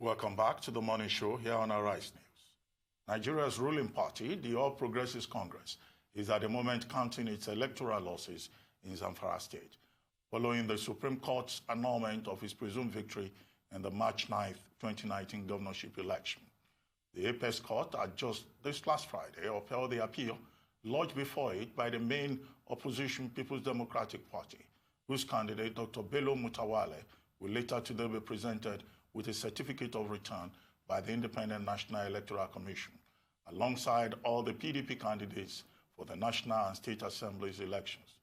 Welcome back to the morning show here on Arise News. Nigeria's ruling party, the All Progressives Congress, is at the moment counting its electoral losses in Zamfara state, following the Supreme Court's annulment of its presumed victory in the March 9th, 2019 governorship election. The Apex Court had just this last Friday upheld the appeal lodged before it by the main opposition People's Democratic Party, whose candidate, Dr. Bello Mutawale, will later today be presented with a certificate of return by the Independent National Electoral Commission, alongside all the PDP candidates for the National and State Assemblies elections.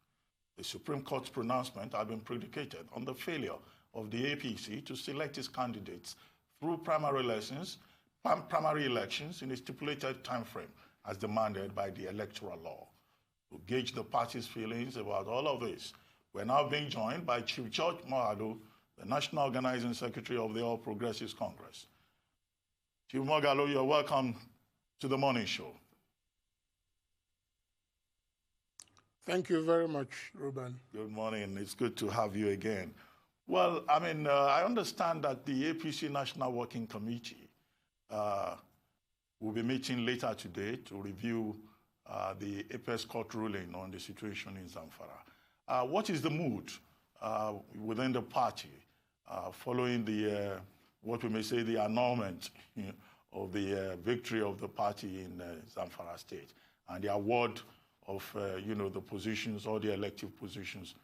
The Supreme Court's pronouncement had been predicated on the failure of the APC to select its candidates through primary elections in a stipulated time frame as demanded by the electoral law. To gauge the party's feelings about all of this, we're now being joined by Chief Judge Moghalu, the National Organizing Secretary of the All Progressives Congress. Chief Moghalu, you're welcome to the morning show. Thank you very much, Ruben. Good morning. It's good to have you again. Well, I understand that the APC National Working Committee will be meeting later today to review the Apex Court ruling on the situation in Zamfara. What is the mood within the party following the, what we may say, the annulment of the victory of the party in Zamfara state and the award of, the positions, all the elective positions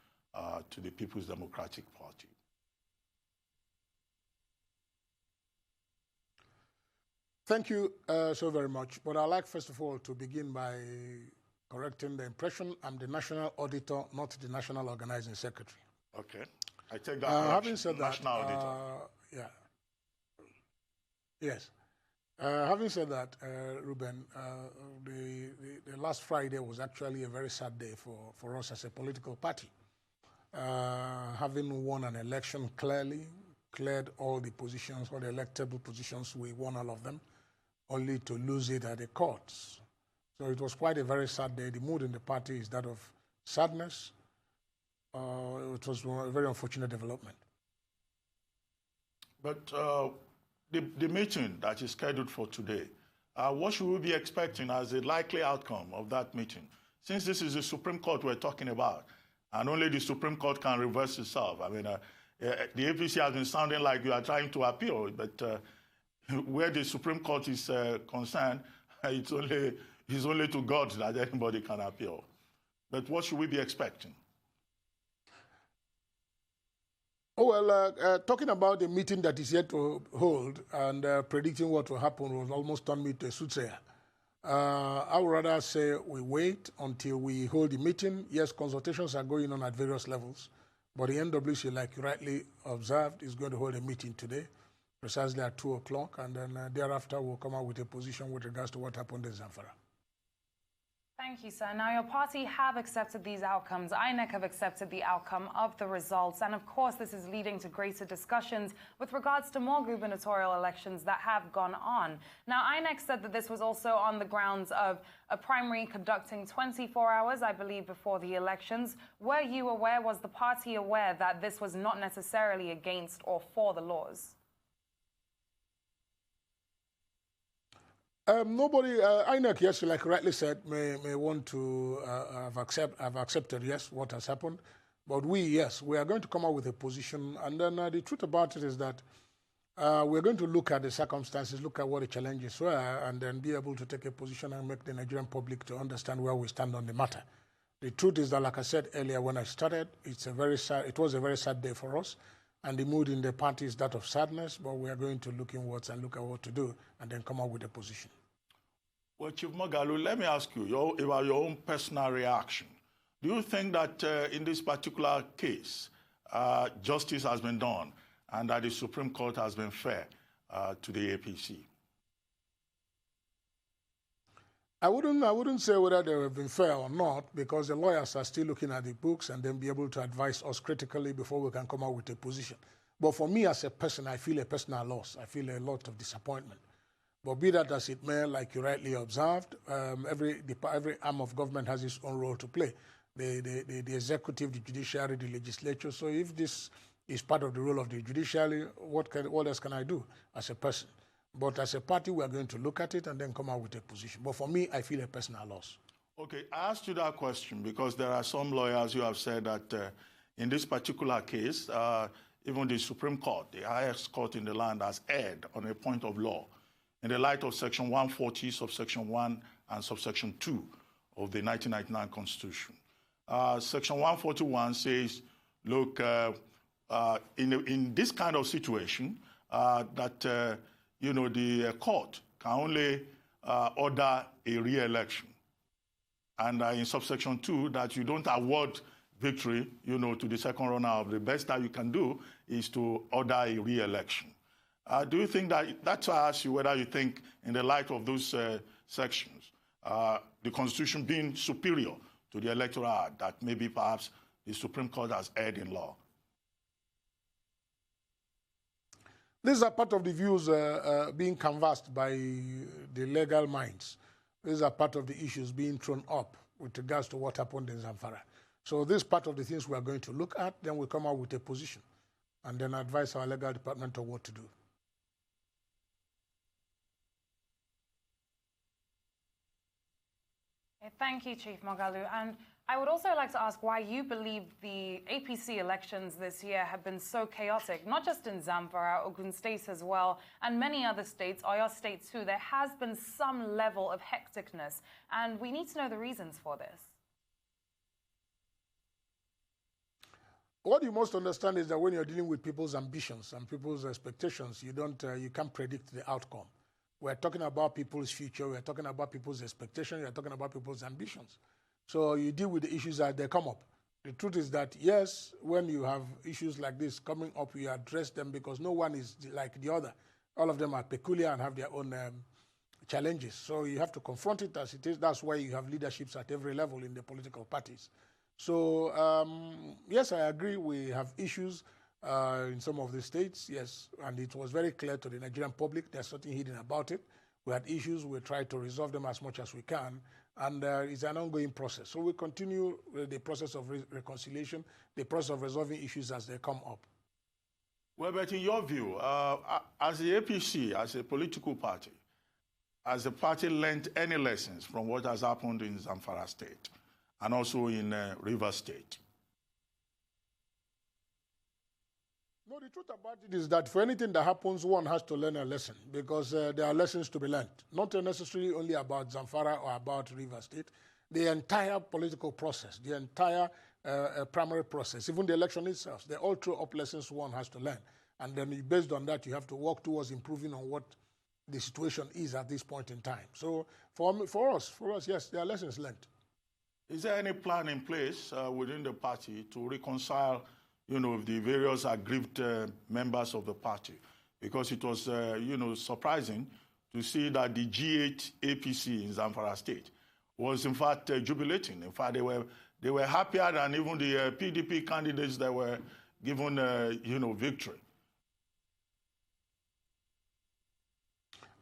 to the People's Democratic Party? Thank you so very much. But I'd like, first of all, to begin by correcting the impression. I'm the National Auditor, not the National Organizing Secretary. Okay. I take that having said that, National Auditor. Yeah. Yes. Having said that, Ruben, the last Friday was actually a very sad day for us as a political party. Having won an election cleared all the positions, all the electable positions, we won all of them, only to lose it at the courts. So it was quite a very sad day. The mood in the party is that of sadness. It was a very unfortunate development. But the meeting that is scheduled for today, what should we be expecting as a likely outcome of that meeting? Since this is the Supreme Court we're talking about, and only the Supreme Court can reverse itself. The APC has been sounding like you are trying to appeal, but where the Supreme Court is concerned, it's only to God that anybody can appeal. But what should we be expecting? Oh, well, talking about the meeting that is yet to hold and predicting what will happen will almost turn me to a soothsayer. I would rather say we wait until we hold the meeting. Yes, consultations are going on at various levels, but the NWC, like you rightly observed, is going to hold a meeting today, precisely at 2 o'clock, and then thereafter we'll come out with a position with regards to what happened in Zamfara. Thank you, sir. Now, your party have accepted these outcomes. INEC have accepted the outcome of the results. And, of course, this is leading to greater discussions with regards to more gubernatorial elections that have gone on. Now, INEC said that this was also on the grounds of a primary conducting 24 hours, I believe, before the elections. Were you aware, was the party aware that this was not necessarily against or for the laws? Nobody, INEC, yes, like you rightly said, may want to have accepted, yes, what has happened. But yes, we are going to come out with a position. And then the truth about it is that we're going to look at the circumstances, look at what the challenges were, and then be able to take a position and make the Nigerian public to understand where we stand on the matter. The truth is that, like I said earlier when I started, it was a very sad day for us. And the mood in the party is that of sadness, but we are going to look inwards and look at what to do and then come up with a position. Well, Chief Moghalu, let me ask you about your own personal reaction. Do you think that in this particular case, justice has been done and that the Supreme Court has been fair to the APC? I wouldn't say whether they have been fair or not, because the lawyers are still looking at the books and then be able to advise us critically before we can come out with a position. But for me as a person, I feel a personal loss. I feel a lot of disappointment. But be that as it may, like you rightly observed, every arm of government has its own role to play. The executive, the judiciary, the legislature. So if this It's part of the role of the judiciary. What else can I do as a person? But as a party, we are going to look at it and then come out with a position. But for me, I feel a personal loss. Okay, I asked you that question because there are some lawyers who have said that in this particular case, even the Supreme Court, the highest court in the land, has erred on a point of law in the light of Section 140, subsection 1 and subsection 2 of the 1999 Constitution. Section 141 says, look, in this kind of situation, that the court can only order a re-election. And in subsection 2, that you don't award victory, to the second runner-up. The best that you can do is to order a re-election. Do you think that's why I asked you whether you think, in the light of those sections, the Constitution being superior to the Electoral Act, that maybe perhaps the Supreme Court has erred in law? These are part of the views being canvassed by the legal minds. These are part of the issues being thrown up with regards to what happened in Zamfara. So this is part of the things we are going to look at. Then we come out with a position and then advise our legal department on what to do. Thank you, Chief Moghalu. And I would also like to ask why you believe the APC elections this year have been so chaotic, not just in Zamfara, Ogun State as well, and many other states, Oyo State too. There has been some level of hecticness, and we need to know the reasons for this. What you must understand is that when you're dealing with people's ambitions and people's expectations, you can't predict the outcome. We're talking about people's future. We're talking about people's expectations. We're talking about people's ambitions. So you deal with the issues as they come up. The truth is that, yes, when you have issues like this coming up, you address them because no one is like the other. All of them are peculiar and have their own challenges. So you have to confront it as it is. That's why you have leaderships at every level in the political parties. So, yes, I agree we have issues in some of the states, yes, and it was very clear to the Nigerian public. There's nothing hidden about it. We had issues. We tried to resolve them as much as we can, and it's an ongoing process. So we continue the process of reconciliation, the process of resolving issues as they come up. Well, but in your view, as the APC, as a political party, has the party learned any lessons from what has happened in Zamfara State and also in Rivers State? No, the truth about it is that for anything that happens, one has to learn a lesson because there are lessons to be learned. Not necessarily only about Zamfara or about Rivers State. The entire political process, the entire primary process, even the election itself, they all throw up lessons one has to learn. And then based on that, you have to work towards improving on what the situation is at this point in time. So for us, yes, there are lessons learned. Is there any plan in place within the party to reconcile the various aggrieved members of the party? Because it was, surprising to see that the G8 APC in Zamfara State was, in fact, jubilating. In fact, they were happier than even the PDP candidates that were given, victory.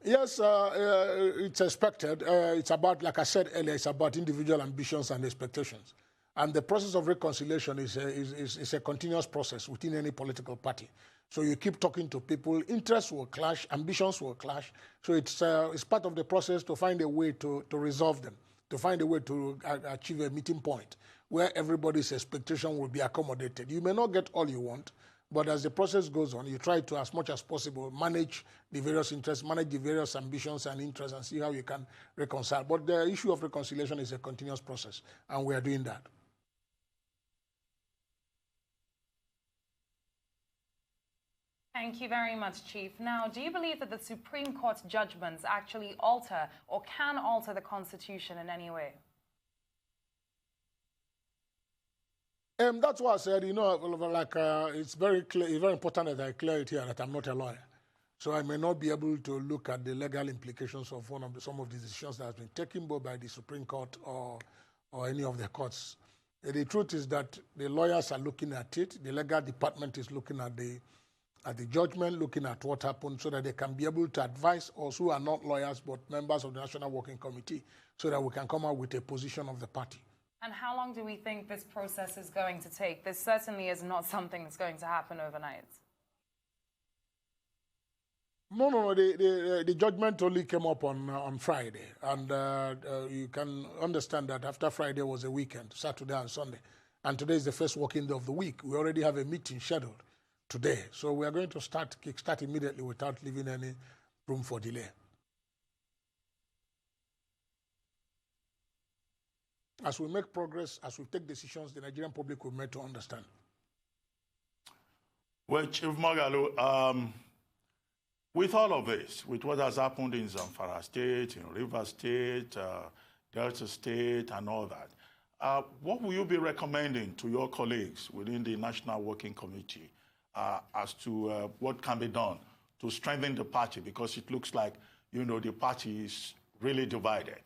Yes, it's expected. It's about, like I said earlier, it's about individual ambitions and expectations. And the process of reconciliation is a continuous process within any political party. So you keep talking to people, interests will clash, ambitions will clash. So it's part of the process to find a way to resolve them, to find a way to achieve a meeting point where everybody's expectation will be accommodated. You may not get all you want, but as the process goes on, you try to, as much as possible, manage the various interests, manage the various ambitions and interests, and see how you can reconcile. But the issue of reconciliation is a continuous process, and we are doing that. Thank you very much, Chief. Now, do you believe that the Supreme Court's judgments actually alter or can alter the Constitution in any way? That's why I said, it's very clear, it's very important that I clear it here that I'm not a lawyer. So I may not be able to look at the legal implications of some of the decisions that have been taken both by the Supreme Court or any of the courts. The truth is that the lawyers are looking at it. The legal department is looking at the judgment, looking at what happened so that they can be able to advise us who are not lawyers but members of the National Working Committee so that we can come out with a position of the party. And how long do we think this process is going to take? This certainly is not something that's going to happen overnight. No. The judgment only came up on Friday, and you can understand that after Friday was a weekend, Saturday and Sunday, and today is the first working day of the week. We already have a meeting scheduled today, so we are going to kickstart immediately without leaving any room for delay. As we make progress, as we take decisions, the Nigerian public will make to understand. Well, Chief Moghalu, with all of this, with what has happened in Zamfara State, in Rivers State, Delta State, and all that, what will you be recommending to your colleagues within the National Working Committee as to what can be done to strengthen the party? Because it looks like, the party is really divided.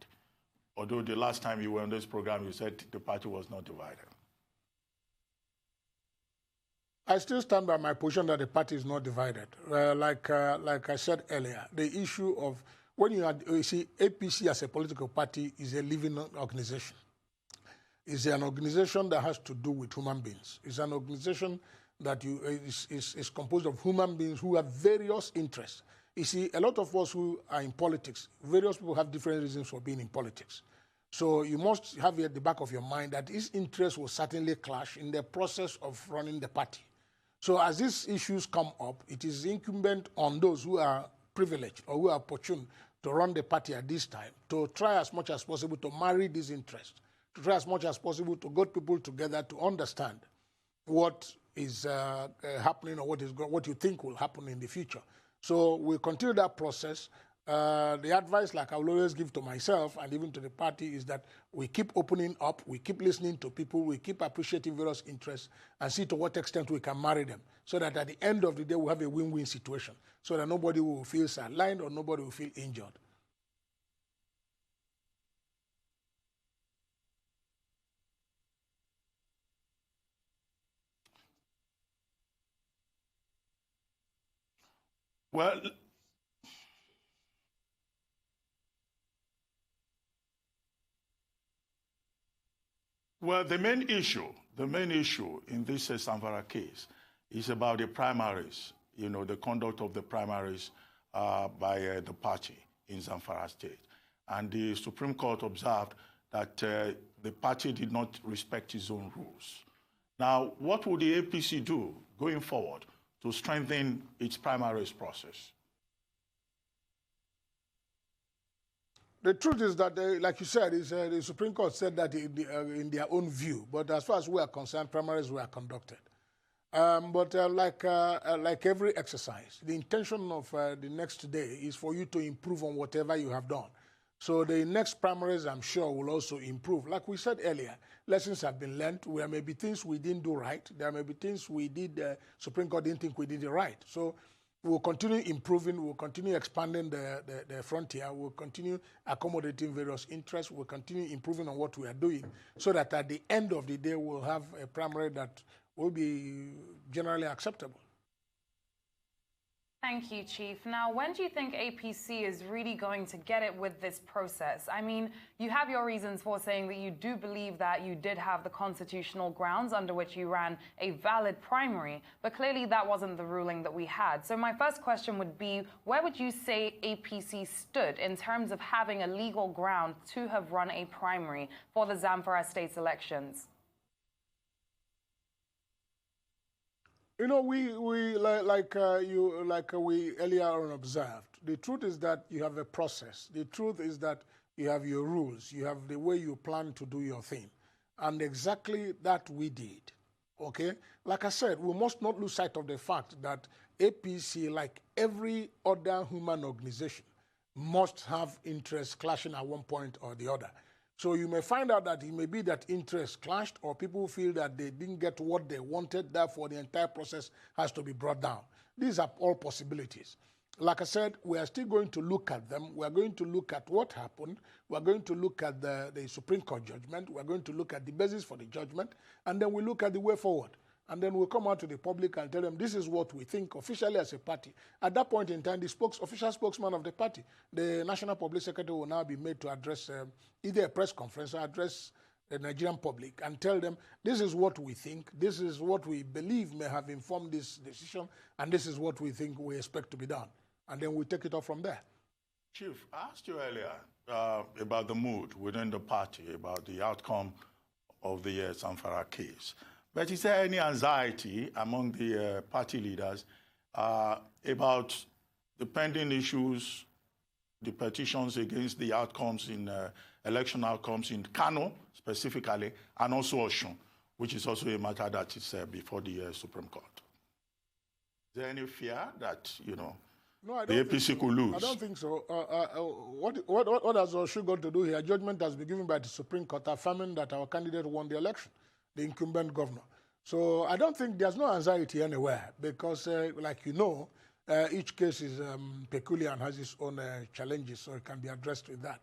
Although the last time you were on this program, you said the party was not divided. I still stand by my position that the party is not divided. Like I said earlier, the issue of when you see APC as a political party is a living organization. It's an organization that has to do with human beings. It's an organization that is composed of human beings who have various interests. You see, a lot of us who are in politics, various people have different reasons for being in politics. So you must have at the back of your mind that these interests will certainly clash in the process of running the party. So as these issues come up, it is incumbent on those who are privileged or who are opportune to run the party at this time to try as much as possible to marry these interests, to try as much as possible to get people together to understand what is happening or what you think will happen in the future. So we'll continue that process. The advice, like I will always give to myself and even to the party, is that we keep opening up, we keep listening to people, we keep appreciating various interests, and see to what extent we can marry them, so that at the end of the day we have a win-win situation, so that nobody will feel sidelined or nobody will feel injured. Well, the main issue in this Zamfara case is about the primaries, the conduct of the primaries by the party in Zamfara State. And the Supreme Court observed that the party did not respect its own rules. Now, what will the APC do going forward to strengthen its primaries process? The truth is that, like you said, the Supreme Court said that in their own view. But as far as we are concerned, primaries were conducted. But like every exercise, the intention of the next day is for you to improve on whatever you have done. So the next primaries, I'm sure, will also improve. Like we said earlier, lessons have been learned. There may be things we didn't do right. There may be things we did, Supreme Court didn't think we did it right. So we'll continue improving, we'll continue expanding the frontier, we'll continue accommodating various interests, we'll continue improving on what we are doing, so that at the end of the day, we'll have a primary that will be generally acceptable. Thank you, Chief. Now, when do you think APC is really going to get it with this process? I mean, you have your reasons for saying that you do believe that you did have the constitutional grounds under which you ran a valid primary, but clearly that wasn't the ruling that we had. So my first question would be, where would you say APC stood in terms of having a legal ground to have run a primary for the Zamfara State's elections? We like we earlier on observed. The truth is that you have a process. The truth is that you have your rules. You have the way you plan to do your thing, and exactly that we did. Okay, like I said, we must not lose sight of the fact that APC, like every other human organization, must have interests clashing at one point or the other. So you may find out that it may be that interests clashed, or people feel that they didn't get what they wanted, therefore the entire process has to be brought down. These are all possibilities. Like I said, we are still going to look at them. We are going to look at what happened. We are going to look at the Supreme Court judgment. We are going to look at the basis for the judgment, and then we look at the way forward. And then we'll come out to the public and tell them this is what we think officially as a party. At that point in time, the official spokesman of the party, the National Public Secretary, will now be made to address either a press conference or address the Nigerian public and tell them this is what we think, this is what we believe may have informed this decision, and this is what we think we expect to be done. And then we take it off from there. Chief, I asked you earlier about the mood within the party, about the outcome of the Zamfara case. But is there any anxiety among the party leaders about the pending issues, the petitions against the outcomes in election outcomes in Kano specifically, and also Osun, which is also a matter that is before the Supreme Court? Is there any fear that, No, the APC could lose? I don't think so. What has Osun got to do here? Judgment has been given by the Supreme Court affirming that our candidate won the election, the incumbent governor. So I don't think there's no anxiety anywhere because, like each case is peculiar and has its own challenges, so it can be addressed with that.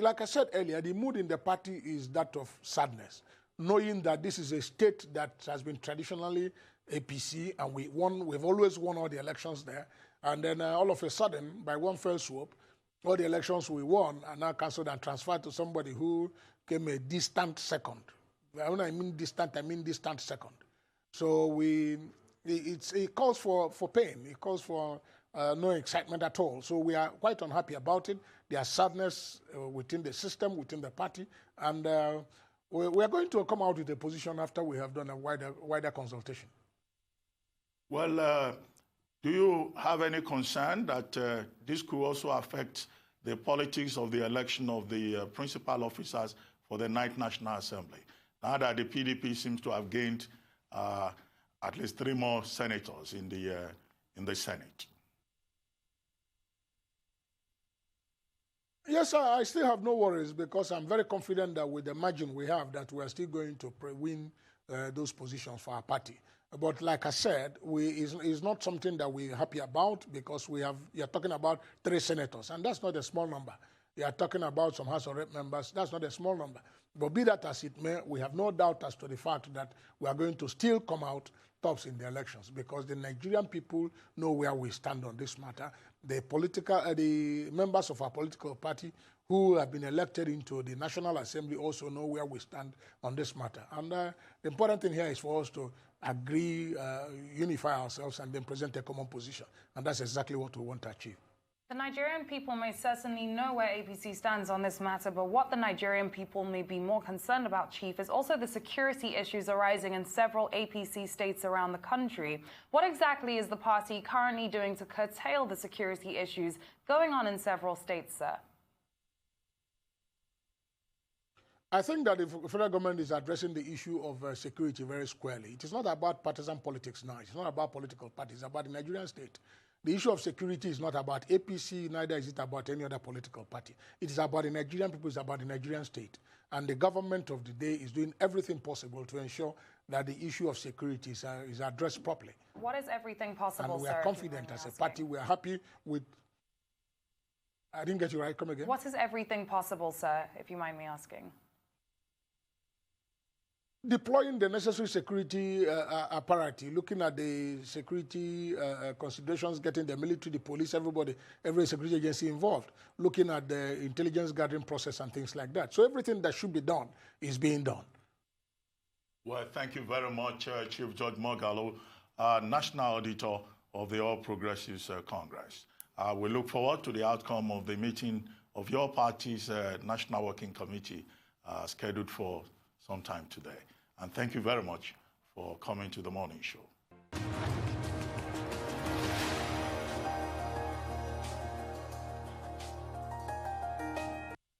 Like I said earlier, the mood in the party is that of sadness, knowing that this is a state that has been traditionally APC, and we've always won all the elections there. And then all of a sudden, by one fell swoop, all the elections we won are now cancelled and transferred to somebody who came a distant second. When I mean distant second. So it calls for pain. It calls for no excitement at all. So we are quite unhappy about it. There's sadness within the system, within the party, and we are going to come out with a position after we have done a wider consultation. Well, do you have any concern that this could also affect the politics of the election of the principal officers for the 9th National Assembly? Now that the PDP seems to have gained at least 3 more senators in the Senate. Yes, I still have no worries because I'm very confident that with the margin we have, that we are still going to win those positions for our party. But like I said, it's not something that we're happy about because you're talking about 3 senators, and that's not a small number. You are talking about some House of Rep members, that's not a small number. But be that as it may, we have no doubt as to the fact that we are going to still come out tops in the elections because the Nigerian people know where we stand on this matter. The members of our political party who have been elected into the National Assembly also know where we stand on this matter. And the important thing here is for us to agree, unify ourselves, and then present a common position. And that's exactly what we want to achieve. The Nigerian people may certainly know where APC stands on this matter, but what the Nigerian people may be more concerned about, Chief, is also the security issues arising in several APC states around the country. What exactly is the party currently doing to curtail the security issues going on in several states, sir? I think that the federal government is addressing the issue of security very squarely. It is not about partisan politics now. It's not about political parties. It's about the Nigerian state. The issue of security is not about APC, neither is it about any other political party. It is about the Nigerian people, it's about the Nigerian state. And the government of the day is doing everything possible to ensure that the issue of security is addressed properly. What is everything possible, and we are confident as a party, we are happy with... I didn't get you right, come again. What is everything possible, sir, if you mind me asking? Deploying the necessary security apparatus, looking at the security considerations, getting the military, the police, every security agency involved, looking at the intelligence gathering process and things like that. So everything that should be done is being done. Well, thank you very much, Chief Judge Moghalu, National Auditor of the All Progressives Congress. We look forward to the outcome of the meeting of your party's National Working Committee scheduled for sometime today. And thank you very much for coming to the morning show.